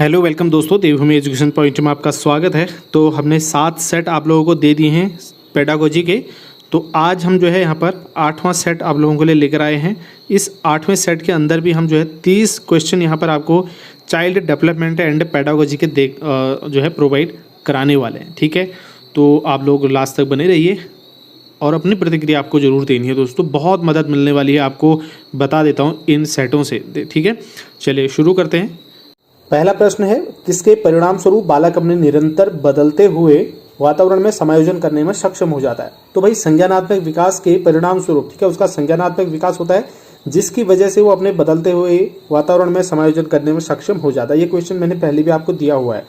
Hello welcome दोस्तों, देवभूमि education point में आपका स्वागत है। तो हमने 7 सेट आप लोगों को दे दिए हैं पेडागोजी के। तो आज हम जो है यहाँ पर 8वां सेट आप लोगों के लिए लेकर आए हैं। इस 8वें सेट के अंदर भी हम जो है 30 क्वेश्चन यहाँ पर आपको चाइल्ड डेवलपमेंट एंड पेडागोजी के जो है प्रोवाइड कराने वाले हैं। ठीक है, तो आप लोग लास्ट तक बने रहिए और अपनी प्रतिक्रिया आपको ज़रूर देनी है दोस्तों। बहुत मदद मिलने वाली है, आपको बता देता हूँ इन सेटों से। ठीक है, चलिए शुरू करते हैं। पहला प्रश्न है, किसके परिणाम स्वरूप बालक अपने निरंतर बदलते हुए वातावरण में समायोजन करने में सक्षम हो जाता है? तो भाई संज्ञानात्मक विकास के परिणाम स्वरूप, ठीक है, उसका संज्ञानात्मक विकास होता है जिसकी वजह से वो अपने बदलते हुए वातावरण में समायोजन करने में सक्षम हो जाता है। ये क्वेश्चन मैंने पहले भी आपको दिया हुआ है।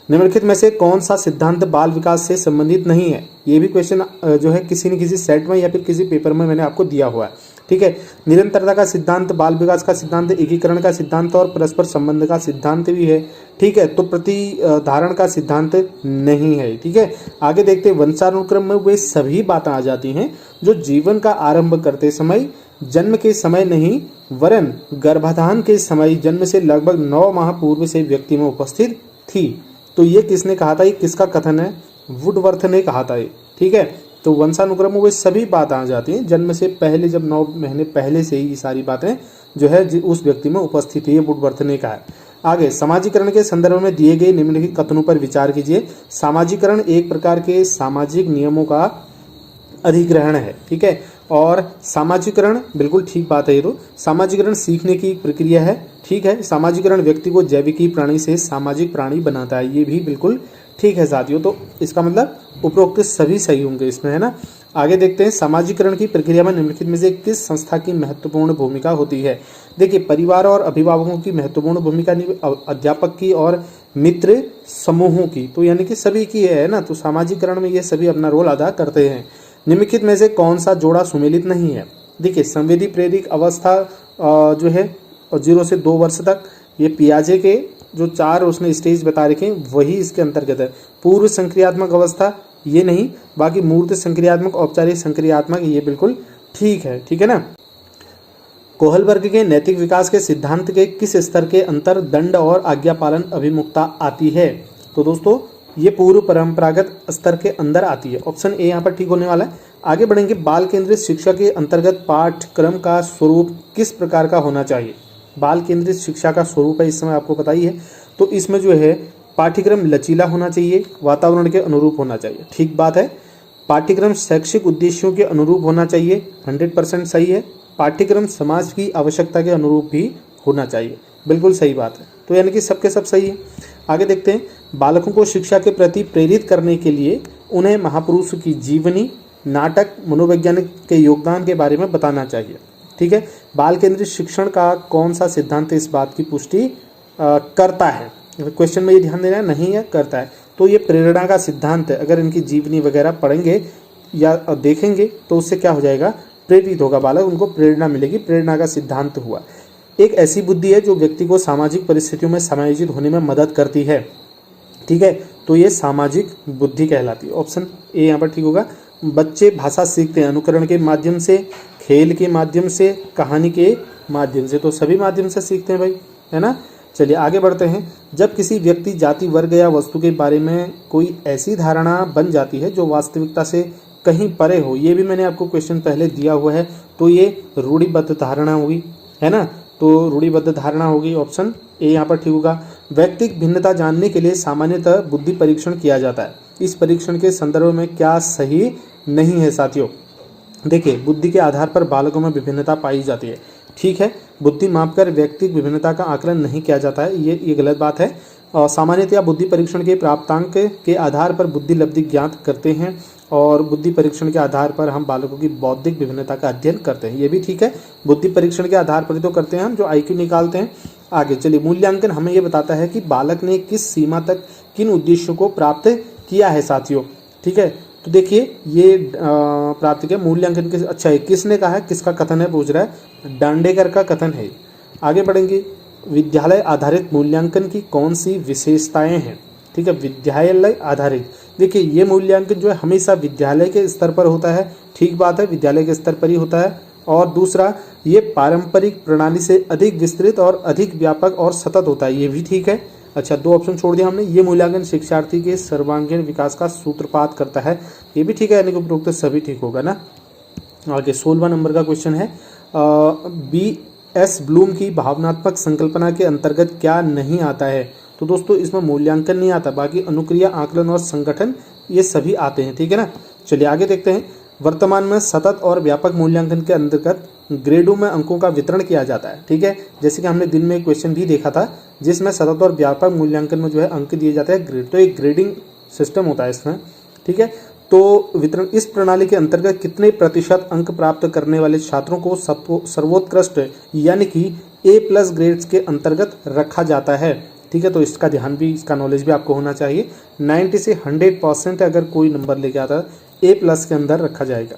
निम्नलिखित में से कौन सा सिद्धांत बाल विकास से संबंधित नहीं है? ये भी क्वेश्चन जो है किसी न किसी सेट में या फिर किसी पेपर में मैंने आपको दिया हुआ है। ठीक है, निरंतरता का सिद्धांत, बाल विकास का सिद्धांत, एकीकरण का सिद्धांत और परस्पर संबंध का सिद्धांत भी है। ठीक है, तो प्रतिधारण का सिद्धांत नहीं है। ठीक है, आगे देखते हैं। वंशानुक्रम में वे सभी बातें आ जाती हैं जो जीवन का आरंभ करते समय, जन्म के समय नहीं वरन गर्भाधान के समय, जन्म से लगभग 9 माह पूर्व से व्यक्ति में उपस्थित थी। तो ये किसने कहा था? ये किसका कथन है? वुडवर्थ ने कहा था ये। ठीक है, तो वंशानुक्रम में वे सभी बातें आ जाती हैं जन्म से पहले, जब 9 महीने पहले से ही ये सारी बातें जो है उस व्यक्ति में उपस्थित है, ये वुडवर्थ ने कहा है। आगे, सामाजिकरण के संदर्भ में दिए गए निम्नलिखित कथनों पर विचार कीजिए। सामाजिकरण एक प्रकार के सामाजिक नियमों का अधिग्रहण है। ठीक है, और सामाजिकरण बिल्कुल ठीक बात है। ये तो सामाजिकरण सीखने की प्रक्रिया है। ठीक है, सामाजिकरण व्यक्ति को जैविकी प्राणी से सामाजिक प्राणी बनाता है। ये भी बिल्कुल ठीक है साथियों। तो इसका मतलब उपरोक्त सभी सही होंगे इसमें, है ना। आगे देखते हैं। सामाजिकरण की प्रक्रिया में निम्नलिखित में से किस संस्था की महत्वपूर्ण भूमिका होती है? देखिए, परिवार और अभिभावकों की महत्वपूर्ण भूमिका, अध्यापक की और मित्र समूहों की, तो यानी कि सभी की है ना। तो सामाजिकरण में ये सभी अपना रोल अदा करते हैं। निम्नलिखित में से कौन सा जोड़ा सुमेलित नहीं है? देखिए, संवेदी प्रेरित अवस्था जो है 0 से 2 वर्ष तक, ये पियाजे के जो 4 उसने स्टेज बता रखे हैं वही इसके अंतर्गत है। पूर्व संक्रियात्मक अवस्था ये नहीं, बाकी मूर्त संक्रियात्मक, औपचारिक संक्रियात्मक ये बिल्कुल ठीक है। ठीक है ना। कोहलबर्ग के नैतिक विकास के सिद्धांत के किस स्तर के अंतर दंड और आज्ञा पालन अभिमुखता आती है? तो दोस्तों ये पूर्व परंपरागत स्तर के अंदर आती है। ऑप्शन ए यहाँ पर ठीक होने वाला है। आगे बढ़ेंगे। बाल केंद्रित शिक्षा के अंतर्गत पाठ्यक्रम का स्वरूप किस प्रकार का होना चाहिए? बाल केंद्रित शिक्षा का स्वरूप है इस समय आपको पता ही है। तो इसमें जो है पाठ्यक्रम लचीला होना चाहिए, वातावरण के अनुरूप होना चाहिए। ठीक बात है। पाठ्यक्रम शैक्षिक उद्देश्यों के अनुरूप होना चाहिए, 100% सही है। पाठ्यक्रम समाज की आवश्यकता के अनुरूप भी होना चाहिए, बिल्कुल सही बात है। तो यानी कि सबके सब सही है। आगे देखते हैं। बालकों को शिक्षा के प्रति प्रेरित करने के लिए उन्हें महापुरुष की जीवनी, नाटक, मनोवैज्ञानिक के योगदान के बारे में बताना चाहिए। ठीक है, बाल केंद्रित शिक्षण का कौन सा सिद्धांत इस बात की पुष्टि करता है? क्वेश्चन में ये ध्यान देना है, नहीं है, करता है। तो ये प्रेरणा का सिद्धांत है। अगर इनकी जीवनी वगैरह पढ़ेंगे या देखेंगे तो उससे क्या हो जाएगा? प्रेरित होगा बालक, उनको प्रेरणा मिलेगी। प्रेरणा का सिद्धांत हुआ। एक ऐसी बुद्धि है जो व्यक्ति को सामाजिक परिस्थितियों में समायोजित होने में मदद करती है। ठीक है, तो ये सामाजिक बुद्धि कहलाती है। ऑप्शन ए यहाँ पर ठीक होगा। बच्चे भाषा सीखते हैं अनुकरण के माध्यम से, खेल के माध्यम से, कहानी के माध्यम से। तो सभी माध्यम से सीखते हैं भाई, है ना। चलिए आगे बढ़ते हैं। जब किसी व्यक्ति, जाति, वर्ग या वस्तु के बारे में कोई ऐसी धारणा बन जाती है जो वास्तविकता से कहीं परे हो, ये भी मैंने आपको क्वेश्चन पहले दिया हुआ है, तो ये रूढ़िबद्ध धारणा होगी, है ना। तो रूढ़िबद्ध धारणा होगी। ऑप्शन ए यहाँ पर ठीक होगा। व्यक्तिगत भिन्नता जानने के लिए सामान्यतः बुद्धि परीक्षण किया जाता है। इस परीक्षण के संदर्भ में क्या सही नहीं है साथियों? देखिए, बुद्धि के आधार पर बालकों में विभिन्नता पाई जाती है। ठीक है, बुद्धि मापकर व्यक्तिगत विभिन्नता का आकलन नहीं किया जाता है, ये गलत बात है। और सामान्यतया बुद्धि परीक्षण के प्राप्तांक के आधार पर बुद्धि लब्धि ज्ञात करते हैं और बुद्धि परीक्षण के आधार पर हम बालकों की बौद्धिक विभिन्नता का अध्ययन करते हैं। ये भी ठीक है, बुद्धि परीक्षण के आधार पर तो करते हैं हम, जो IQ निकालते हैं। आगे चलिए। मूल्यांकन हमें ये बताता है कि बालक ने किस सीमा तक किन उद्देश्यों को प्राप्त किया है साथियों। ठीक है, तो देखिए ये प्राप्त किया मूल्यांकन के। अच्छा है, किसने कहा है, किसका कथन है पूछ रहा है? डांडेकर का कथन है। आगे बढ़ेंगे। विद्यालय आधारित मूल्यांकन की कौन सी विशेषताएं हैं? ठीक है, विद्यालय आधारित। देखिए, ये मूल्यांकन जो है हमेशा विद्यालय के स्तर पर होता है। ठीक बात है, विद्यालय के स्तर पर ही होता है। और दूसरा, ये पारंपरिक प्रणाली से अधिक विस्तृत और अधिक व्यापक और सतत होता है। ये भी ठीक है। अच्छा, 2 ऑप्शन छोड़ दिया हमने। ये मूल्यांकन शिक्षार्थी के सर्वांगीण विकास का सूत्रपात करता है, ये भी ठीक है, यानी कि उपरोक्त सभी ठीक होगा ना। आगे 16वां नंबर का क्वेश्चन है, B.S. ब्लूम की भावनात्मक संकल्पना के अंतर्गत क्या नहीं आता है? तो दोस्तों इसमें मूल्यांकन नहीं आता, बाकी अनुक्रिया, आकलन और संगठन ये सभी आते हैं, ठीक है ना। चलिए आगे देखते हैं। वर्तमान में सतत और व्यापक मूल्यांकन के अंतर्गत ग्रेडों में अंकों का वितरण किया जाता है, ठीक है। जैसे कि हमने दिन में एक क्वेश्चन भी देखा था जिसमें सतत और व्यापक मूल्यांकन में जो है अंक दिए जाते हैं, ग्रेड। तो एक ग्रेडिंग सिस्टम होता है इसमें, ठीक है। तो वितरण इस प्रणाली के अंतर्गत कितने प्रतिशत अंक प्राप्त करने वाले छात्रों को सर्वोत्कृष्ट यानी कि A+ ग्रेड्स के अंतर्गत रखा जाता है, ठीक है। तो इसका ध्यान भी, इसका नॉलेज भी आपको होना चाहिए। 90 से 100% अगर कोई नंबर लेके आता है A+ के अंदर रखा जाएगा।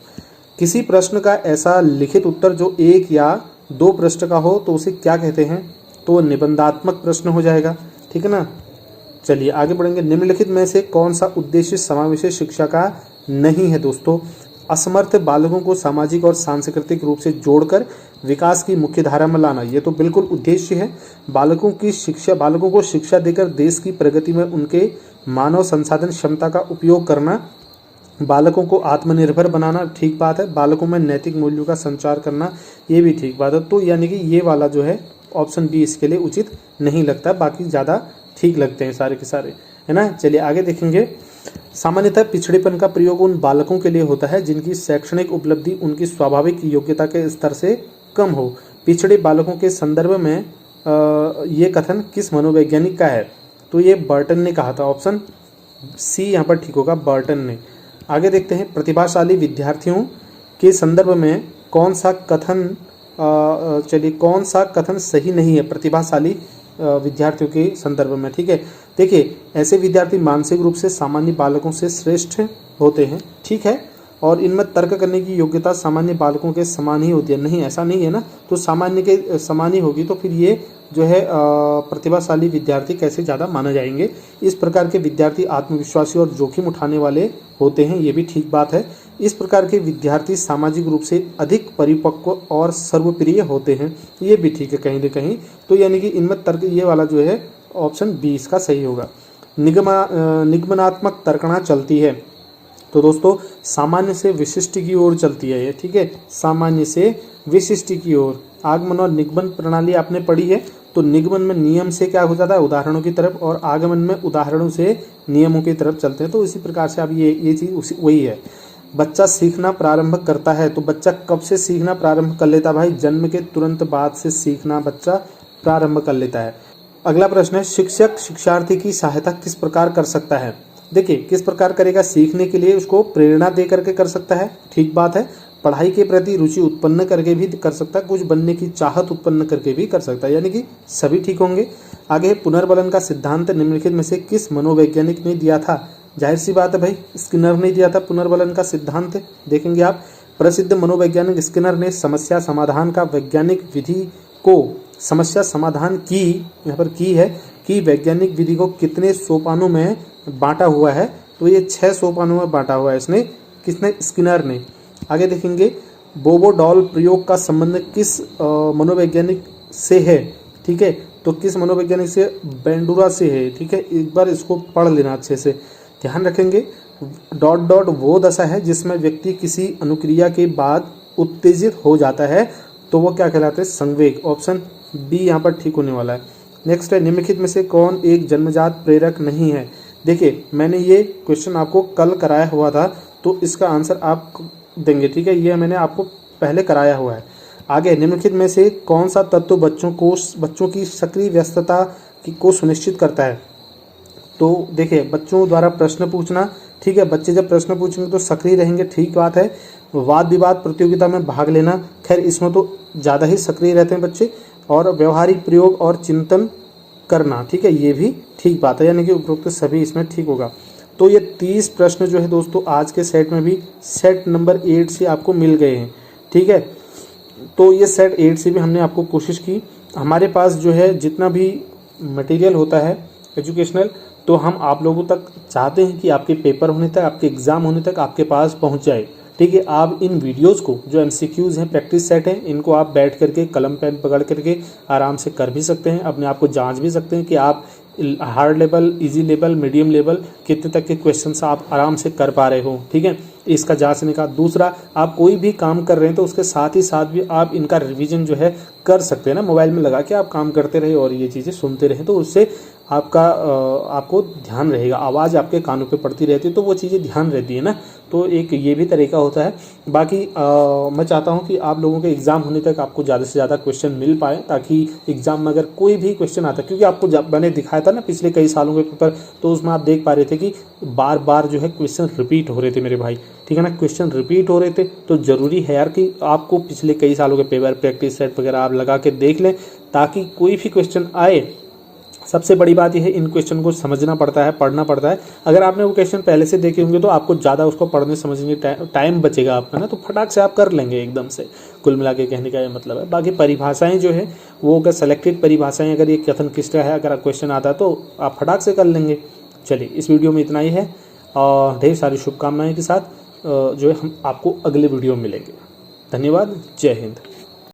किसी प्रश्न का ऐसा लिखित उत्तर जो 1 या 2 पृष्ठ का हो तो उसे क्या कहते हैं? तो निबंधात्मक प्रश्न हो जाएगा, ठीक है ना। चलिए आगे बढ़ेंगे। निम्नलिखित में से कौन सा उद्देश्य समावेशी शिक्षा का नहीं है? दोस्तों, असमर्थ बालकों को सामाजिक और सांस्कृतिक रूप से जोड़कर विकास की मुख्य धारा में लाना, ये तो बिल्कुल उद्देश्य है। बालकों को शिक्षा देकर देश की प्रगति में उनके मानव संसाधन क्षमता का उपयोग करना, बालकों को आत्मनिर्भर बनाना, ठीक बात है। बालकों में नैतिक मूल्यों का संचार करना, ये भी ठीक बात है। तो यानी कि ये वाला जो है ऑप्शन बी इसके लिए उचित नहीं लगता, बाकी ज़्यादा ठीक लगते हैं सारे के सारे, है ना। चलिए आगे देखेंगे। सामान्यतः पिछड़ेपन का प्रयोग उन बालकों के लिए होता है जिनकी शैक्षणिक उपलब्धि उनकी स्वाभाविक योग्यता के स्तर से कम हो। पिछड़े बालकों के संदर्भ में ये कथन किस मनोवैज्ञानिक का है? तो ये बर्टन ने कहा था, ऑप्शन सी यहाँ पर ठीक होगा, बर्टन ने। आगे देखते हैं। प्रतिभाशाली विद्यार्थियों के संदर्भ में कौन सा कथन सही नहीं है प्रतिभाशाली विद्यार्थियों के संदर्भ में, ठीक है। देखिए, ऐसे विद्यार्थी मानसिक रूप से सामान्य बालकों से श्रेष्ठ होते हैं, ठीक है, और इनमें तर्क करने की योग्यता सामान्य बालकों के समान ही होती है। नहीं, ऐसा नहीं है ना, तो सामान्य के समान ही होगी, तो फिर ये जो है प्रतिभाशाली विद्यार्थी कैसे ज़्यादा माने जाएंगे? इस प्रकार के विद्यार्थी आत्मविश्वासी और जोखिम उठाने वाले होते हैं, ये भी ठीक बात है। इस प्रकार के विद्यार्थी सामाजिक रूप से अधिक परिपक्व और सर्वप्रिय होते हैं, ये भी ठीक है कहीं न कहीं। तो यानी कि इनमें तर्क, ये वाला जो है ऑप्शन बी इसका सही होगा। निगमनात्मक तर्कणा चलती है, तो दोस्तों सामान्य से विशिष्ट की ओर चलती है ये, ठीक है, सामान्य से विशिष्ट की ओर। आगमन और निगमन प्रणाली आपने पढ़ी है, तो निगमन में नियम से क्या हो जाता है, उदाहरणों की तरफ, और आगमन में उदाहरणों से नियमों की तरफ चलते हैं। तो इसी प्रकार से अब ये चीज़ वही है। बच्चा सीखना प्रारंभ करता है, तो बच्चा कब से सीखना प्रारंभ कर लेता है? भाई, जन्म के तुरंत बाद से सीखना बच्चा प्रारंभ कर लेता है। अगला प्रश्न है, शिक्षक शिक्षार्थी की सहायता किस प्रकार कर सकता है? देखिए, किस प्रकार करेगा? सीखने के लिए उसको प्रेरणा दे करके कर सकता है, ठीक बात है। पढ़ाई के प्रति रुचि उत्पन्न करके भी कर सकता है, कुछ बनने की चाहत उत्पन्न करके भी कर सकता है, यानी कि सभी ठीक होंगे। आगे, पुनर्बलन का सिद्धांत निम्नलिखित में से किस मनोवैज्ञानिक ने दिया था? जाहिर सी बात है भाई, स्किनर ने दिया था पुनर्बलन का सिद्धांत। देखेंगे आप, प्रसिद्ध मनोवैज्ञानिक स्किनर ने समस्या समाधान का वैज्ञानिक विधि को, समस्या समाधान की, यहाँ पर की है, कि वैज्ञानिक विधि को कितने सोपानों में बांटा हुआ है? तो ये 6 सोपानों में बांटा हुआ है इसने, किसने? स्किनर ने। आगे देखेंगे, बोबो-डॉल प्रयोग का संबंध किस मनोवैज्ञानिक से है? ठीक है, तो किस मनोवैज्ञानिक से? बेंडूरा से है, ठीक है। एक बार इसको पढ़ लेना अच्छे से, ध्यान रखेंगे। ... वो दशा है जिसमें व्यक्ति किसी अनुक्रिया के बाद उत्तेजित हो जाता है, तो वो क्या कहलाते हैं? संवेग। ऑप्शन बी यहाँ पर ठीक होने वाला है। नेक्स्ट है, निम्नलिखित में से कौन एक जन्मजात प्रेरक नहीं है? देखिए, मैंने ये क्वेश्चन आपको कल कराया हुआ था, तो इसका आंसर आप देंगे, ठीक है। ये मैंने आपको पहले कराया हुआ है। आगे, निम्नलिखित में से कौन सा तत्व बच्चों की सक्रिय व्यस्तता को सुनिश्चित करता है? तो देखिए, बच्चों द्वारा प्रश्न पूछना, ठीक है, बच्चे जब प्रश्न पूछेंगे तो सक्रिय रहेंगे, ठीक बात है। वाद विवाद प्रतियोगिता में भाग लेना, खैर इसमें तो ज़्यादा ही सक्रिय रहते हैं बच्चे। और व्यवहारिक प्रयोग और चिंतन करना, ठीक है, ये भी ठीक बात है, यानी कि उपरोक्त सभी इसमें ठीक होगा। तो ये 30 प्रश्न जो है दोस्तों आज के सेट में भी सेट नंबर 8 से आपको मिल गए हैं, ठीक है। तो ये सेट 8 से भी हमने आपको कोशिश की। हमारे पास जो है जितना भी मटेरियल होता है एजुकेशनल, तो हम आप लोगों तक चाहते हैं कि आपके पेपर होने तक, आपके एग्ज़ाम होने तक आपके पास पहुंच जाए, ठीक है। आप इन वीडियोस को, जो MCQs हैं, प्रैक्टिस सेट हैं, इनको आप बैठ करके कलम पेन पकड़ करके आराम से कर भी सकते हैं, अपने आप को जांच भी सकते हैं कि आप hard level, easy level, medium level, कितने तक के क्वेश्चन आप आराम से कर पा रहे हो, ठीक है, इसका जांचने का। दूसरा, आप कोई भी काम कर रहे हैं तो उसके साथ ही साथ भी आप इनका रिवीजन जो है कर सकते हैं ना, मोबाइल में लगा के आप काम करते रहे और ये चीज़ें सुनते रहे, तो उससे आपको ध्यान रहेगा, आवाज़ आपके कानों पे पड़ती रहती है तो वो चीज़ें ध्यान रहती है ना, तो एक ये भी तरीका होता है। बाकी मैं चाहता हूँ कि आप लोगों के एग्ज़ाम होने तक आपको ज़्यादा से ज़्यादा क्वेश्चन मिल पाए, ताकि एग्ज़ाम में अगर कोई भी क्वेश्चन आता है, क्योंकि आपको जब मैंने दिखाया था ना पिछले कई सालों के पेपर, तो उसमें आप देख पा रहे थे कि बार बार जो है क्वेश्चन रिपीट हो रहे थे मेरे भाई, ठीक है ना, क्वेश्चन रिपीट हो रहे थे। तो ज़रूरी है यार कि आपको पिछले कई सालों के पेपर प्रैक्टिस सेट वगैरह आप लगा के देख लें, ताकि कोई भी क्वेश्चन आए। सबसे बड़ी बात यह है, इन क्वेश्चन को समझना पड़ता है, पढ़ना पड़ता है। अगर आपने वो क्वेश्चन पहले से देखे होंगे तो आपको ज़्यादा उसको पढ़ने समझने टाइम बचेगा आपका ना, तो फटाक से आप कर लेंगे एकदम से। कुल मिला के कहने का ये मतलब है। बाकी परिभाषाएं जो है वो अगर सेलेक्टेड परिभाषाएं, अगर ये कथन किसका है, अगर क्वेश्चन आता है तो आप फटाक से कर लेंगे। चलिए, इस वीडियो में इतना ही है और ढेर सारी शुभकामनाएं के साथ जो है हम आपको अगले वीडियो में मिलेंगे। धन्यवाद, जय हिंद।